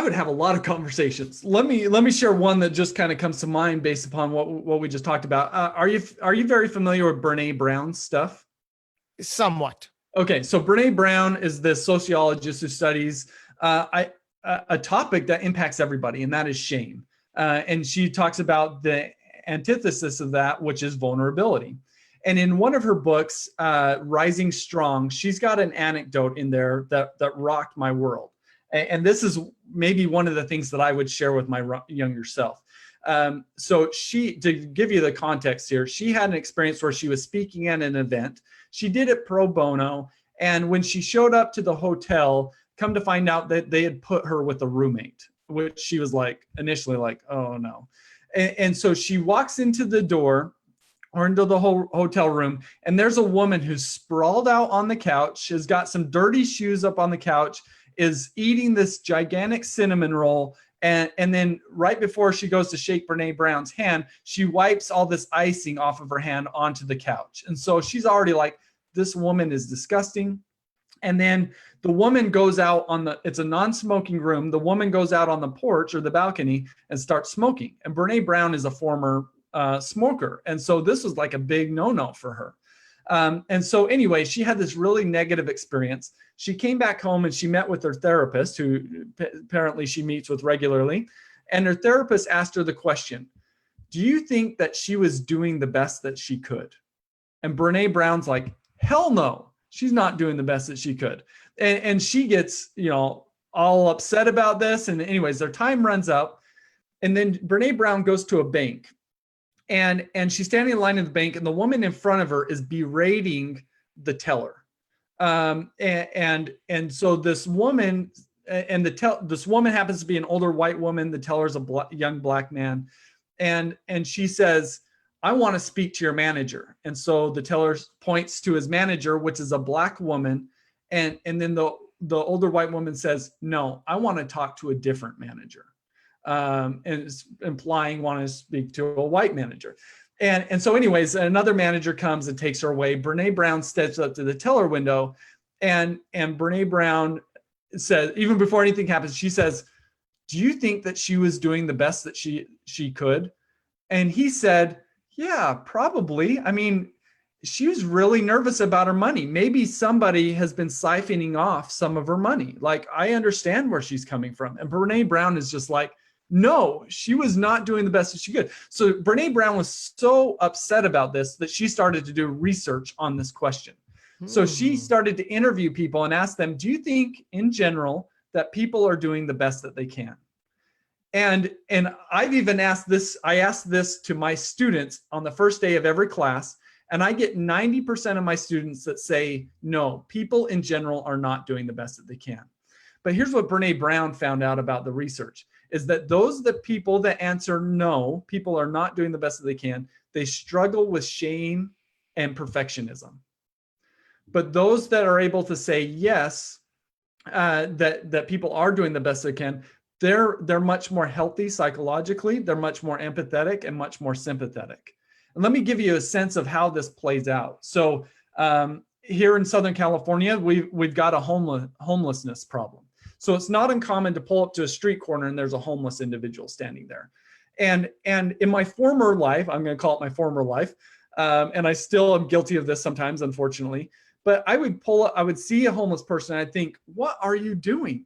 would have a lot of conversations. Let me share one that just kind of comes to mind based upon what we just talked about. Are you very familiar with Brene Brown's stuff? Somewhat. Okay, so Brene Brown is the sociologist who studies a topic that impacts everybody, and that is shame. And she talks about the antithesis of that, which is vulnerability. And in one of her books, Rising Strong, she's got an anecdote in there that rocked my world. And this is maybe one of the things that I would share with my younger self. So to give you the context here, she had an experience where she was speaking at an event. She did it pro bono. And when she showed up to the hotel, come to find out that they had put her with a roommate, which she was initially like, oh no. And so she walks into the door or into the whole hotel room, and there's a woman who's sprawled out on the couch, has got some dirty shoes up on the couch, is eating this gigantic cinnamon roll. And then right before she goes to shake Brene Brown's hand, she wipes all this icing off of her hand onto the couch. And so she's already like, this woman is disgusting. And then the woman goes out it's a non-smoking room. The woman goes out on the porch or the balcony and starts smoking. And Brene Brown is a former smoker. And so this was like a big no-no for her. And so anyway, she had this really negative experience. She came back home and she met with her therapist, who apparently she meets with regularly. And her therapist asked her the question, do you think that she was doing the best that she could? And Brene Brown's like, hell no, she's not doing the best that she could. And she gets, all upset about this. And anyways, their time runs out. And then Brene Brown goes to a bank. And she's standing in line at the bank, and the woman in front of her is berating the teller. And so this woman, this woman happens to be an older white woman. The teller's a young black man. And she says, I want to speak to your manager. And so the teller points to his manager, which is a black woman. And then the older white woman says, no, I want to talk to a different manager. And it's implying wanting to speak to a white manager. And so anyways, another manager comes and takes her away. Brene Brown steps up to the teller window, and Brene Brown says, even before anything happens, she says, do you think that she was doing the best that she could? And he said, yeah, probably. I mean, she was really nervous about her money. Maybe somebody has been siphoning off some of her money. Like, I understand where she's coming from. And Brene Brown is just like, no, she was not doing the best that she could. So Brene Brown was so upset about this that she started to do research on this question. So she started to interview people and ask them, do you think in general that people are doing the best that they can? And I've even asked this, I asked this to my students on the first day of every class, and I get 90% of my students that say, no, people in general are not doing the best that they can. But here's what Brene Brown found out about the research, is that people that answer no, people are not doing the best that they can, they struggle with shame and perfectionism. But those that are able to say yes, that people are doing the best they can, they're much more healthy psychologically. They're much more empathetic and much more sympathetic. And let me give you a sense of how this plays out. So here in Southern California, we've got a homelessness problem. So it's not uncommon to pull up to a street corner and there's a homeless individual standing there. And in my former life, I'm going to call it my former life, and I still am guilty of this sometimes, unfortunately. But I would see a homeless person and I'd think, what are you doing?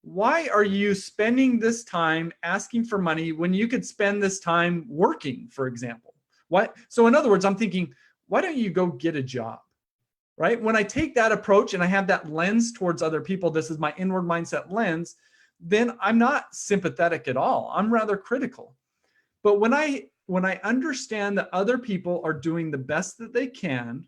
Why are you spending this time asking for money when you could spend this time working, for example? So in other words, I'm thinking, why don't you go get a job, right? When I take that approach and I have that lens towards other people, this is my inward mindset lens, then I'm not sympathetic at all. I'm rather critical. But when I understand that other people are doing the best that they can,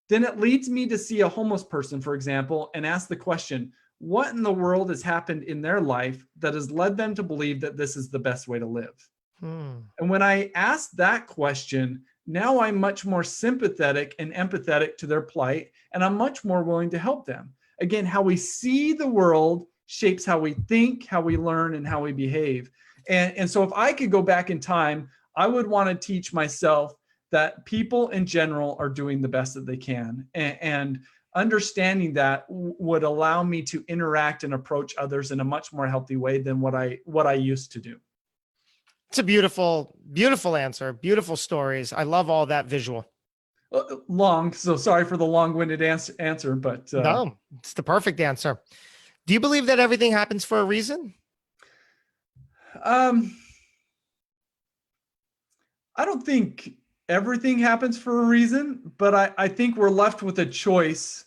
then it leads me to see a homeless person, for example, and ask the question, what in the world has happened in their life that has led them to believe that this is the best way to live? And when I ask that question, now I'm much more sympathetic and empathetic to their plight, and I'm much more willing to help them. Again, how we see the world shapes how we think, how we learn, and how we behave. And so if I could go back in time, I would want to teach myself that people in general are doing the best that they can. And understanding that would allow me to interact and approach others in a much more healthy way than what I used to do. It's a beautiful, beautiful answer. Beautiful stories. I love all that visual. Long, so sorry for the long-winded answer, but no, it's the perfect answer. Do you believe that everything happens for a reason? I don't think everything happens for a reason, but I think we're left with a choice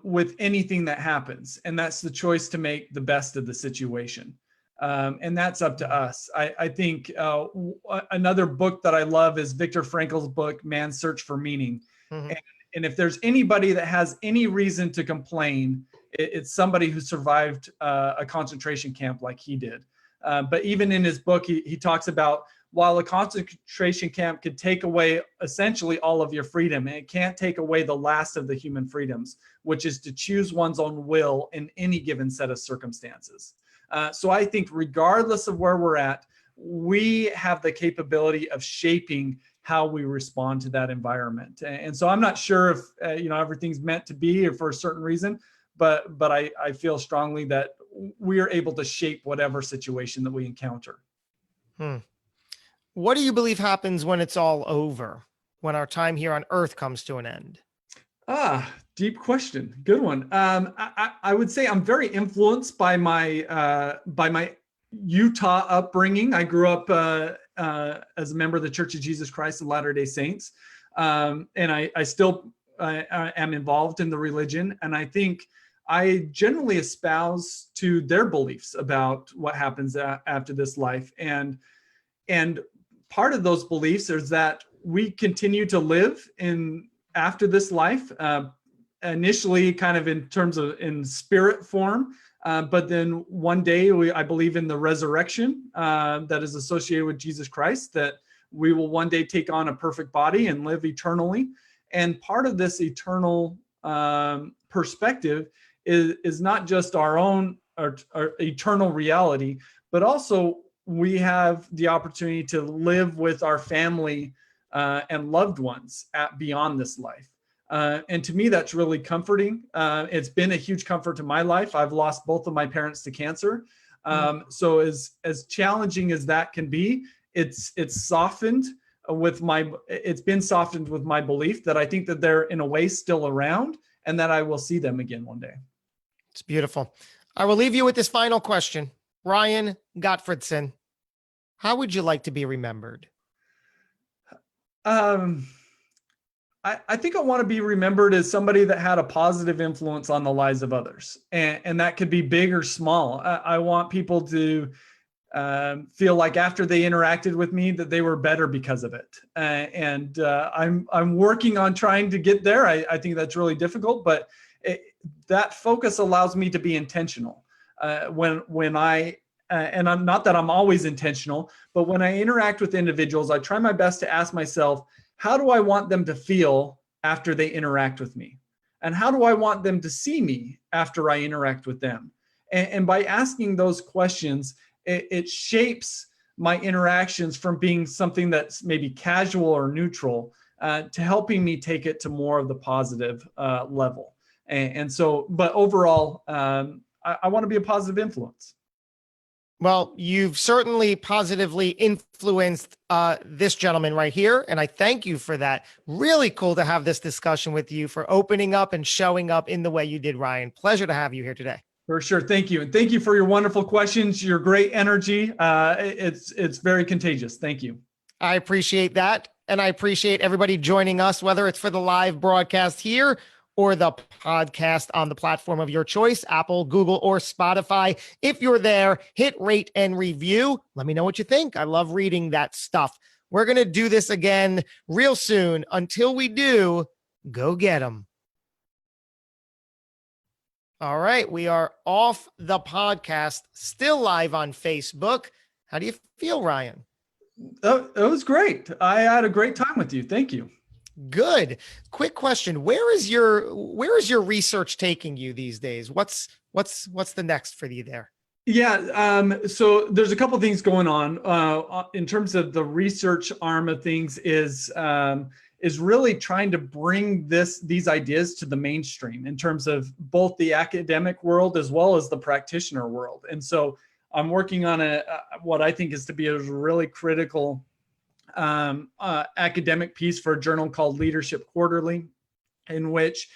with anything that happens. And that's the choice to make the best of the situation. And that's up to us. I think another book that I love is Viktor Frankl's book, Man's Search for Meaning. Mm-hmm. And if there's anybody that has any reason to complain, it's somebody who survived a concentration camp like he did. But even in his book, he talks about, while a concentration camp could take away essentially all of your freedom, and it can't take away the last of the human freedoms, which is to choose one's own will in any given set of circumstances. So I think regardless of where we're at, we have the capability of shaping how we respond to that environment. And so I'm not sure if everything's meant to be or for a certain reason, but I feel strongly that we are able to shape whatever situation that we encounter. What do you believe happens when it's all over, when our time here on Earth comes to an end? Deep question. Good one. I would say I'm very influenced by my Utah upbringing. I grew up as a member of the Church of Jesus Christ of Latter-day Saints, and I still am involved in the religion. And I think I generally espouse to their beliefs about what happens after this life. And part of those beliefs is that we continue to live after this life, initially kind of in terms of in spirit form, but then one day I believe in the resurrection that is associated with Jesus Christ, that we will one day take on a perfect body and live eternally. And part of this eternal perspective is not just our own our eternal reality, but also we have the opportunity to live with our family and loved ones beyond this life. And to me, that's really comforting. It's been a huge comfort to my life. I've lost both of my parents to cancer. So as challenging as that can be, it's been softened with my belief that I think that they're in a way still around and that I will see them again one day. It's beautiful. I will leave you with this final question. Ryan Gottfredson, how would you like to be remembered? I think I want to be remembered as somebody that had a positive influence on the lives of others. And that could be big or small. I want people to feel like after they interacted with me that they were better because of it. I'm working on trying to get there. I think that's really difficult, but that focus allows me to be intentional. When I and I'm not that I'm always intentional, but when I interact with individuals, I try my best to ask myself, how do I want them to feel after they interact with me? And how do I want them to see me after I interact with them? And by asking those questions, it shapes my interactions from being something that's maybe casual or neutral to helping me take it to more of the positive level. And so, but overall, I want to be a positive influence. Well, you've certainly positively influenced this gentleman right here, and I thank you for that. Really cool to have this discussion with you, for opening up and showing up in the way you did, Ryan. Pleasure to have you here today. For sure. Thank you. And thank you for your wonderful questions, your great energy. It's very contagious. Thank you. I appreciate that. And I appreciate everybody joining us, whether it's for the live broadcast here or the podcast on the platform of your choice, Apple, Google, or Spotify. If you're there, hit rate and review. Let me know what you think. I love reading that stuff. We're going to do this again real soon. Until we do, go get them. All right. We are off the podcast, still live on Facebook. How do you feel, Ryan? It was great. I had a great time with you. Thank you. Good. Quick question. Where is your research taking you these days? What's the next for you there? Yeah. So there's a couple of things going on in terms of the research arm of things is really trying to bring these ideas to the mainstream in terms of both the academic world as well as the practitioner world. And so I'm working on what I think is to be a really critical academic piece for a journal called Leadership Quarterly, in which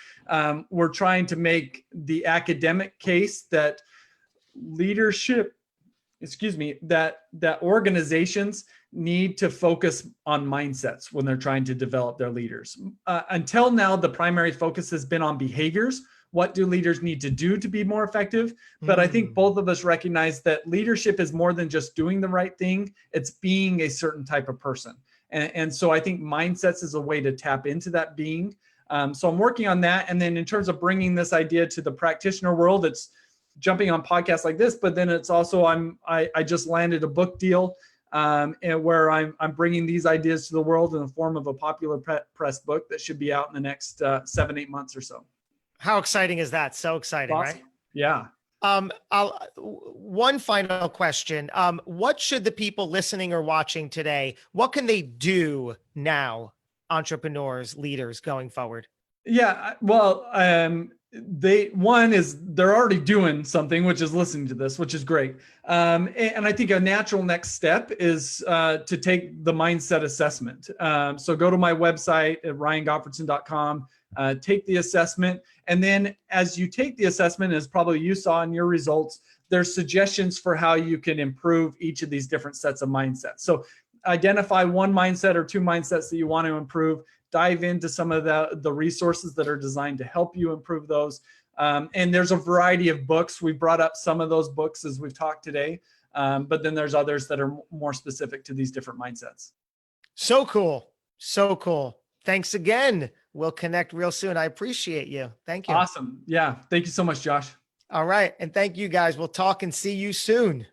we're trying to make the academic case that that organizations need to focus on mindsets when they're trying to develop their leaders. Until now, the primary focus has been on behaviors. What do leaders need to do to be more effective? But I think both of us recognize that leadership is more than just doing the right thing. It's being a certain type of person. And so I think mindsets is a way to tap into that being. So I'm working on that. And then in terms of bringing this idea to the practitioner world, it's jumping on podcasts like this, but then it's also, I just landed a book deal and where I'm bringing these ideas to the world in the form of a popular press book that should be out in the next 7-8 months or so. How exciting is that? So exciting, Awesome. right? Yeah. One final question. What should the people listening or watching today, what can they do now, entrepreneurs, leaders going forward? Yeah. Well, they're already doing something, which is listening to this, which is great. And I think a natural next step is to take the mindset assessment. So go to my website at ryangottfredson.com, take the assessment. And then as you take the assessment, as probably you saw in your results, there's suggestions for how you can improve each of these different sets of mindsets. So identify one mindset or two mindsets that you want to improve. Dive into some of the resources that are designed to help you improve those. And there's a variety of books. We brought up some of those books as we've talked today, but then there's others that are more specific to these different mindsets. So cool. So cool. Thanks again. We'll connect real soon. I appreciate you. Thank you. Awesome. Yeah. Thank you so much, Josh. All right. And thank you guys. We'll talk and see you soon.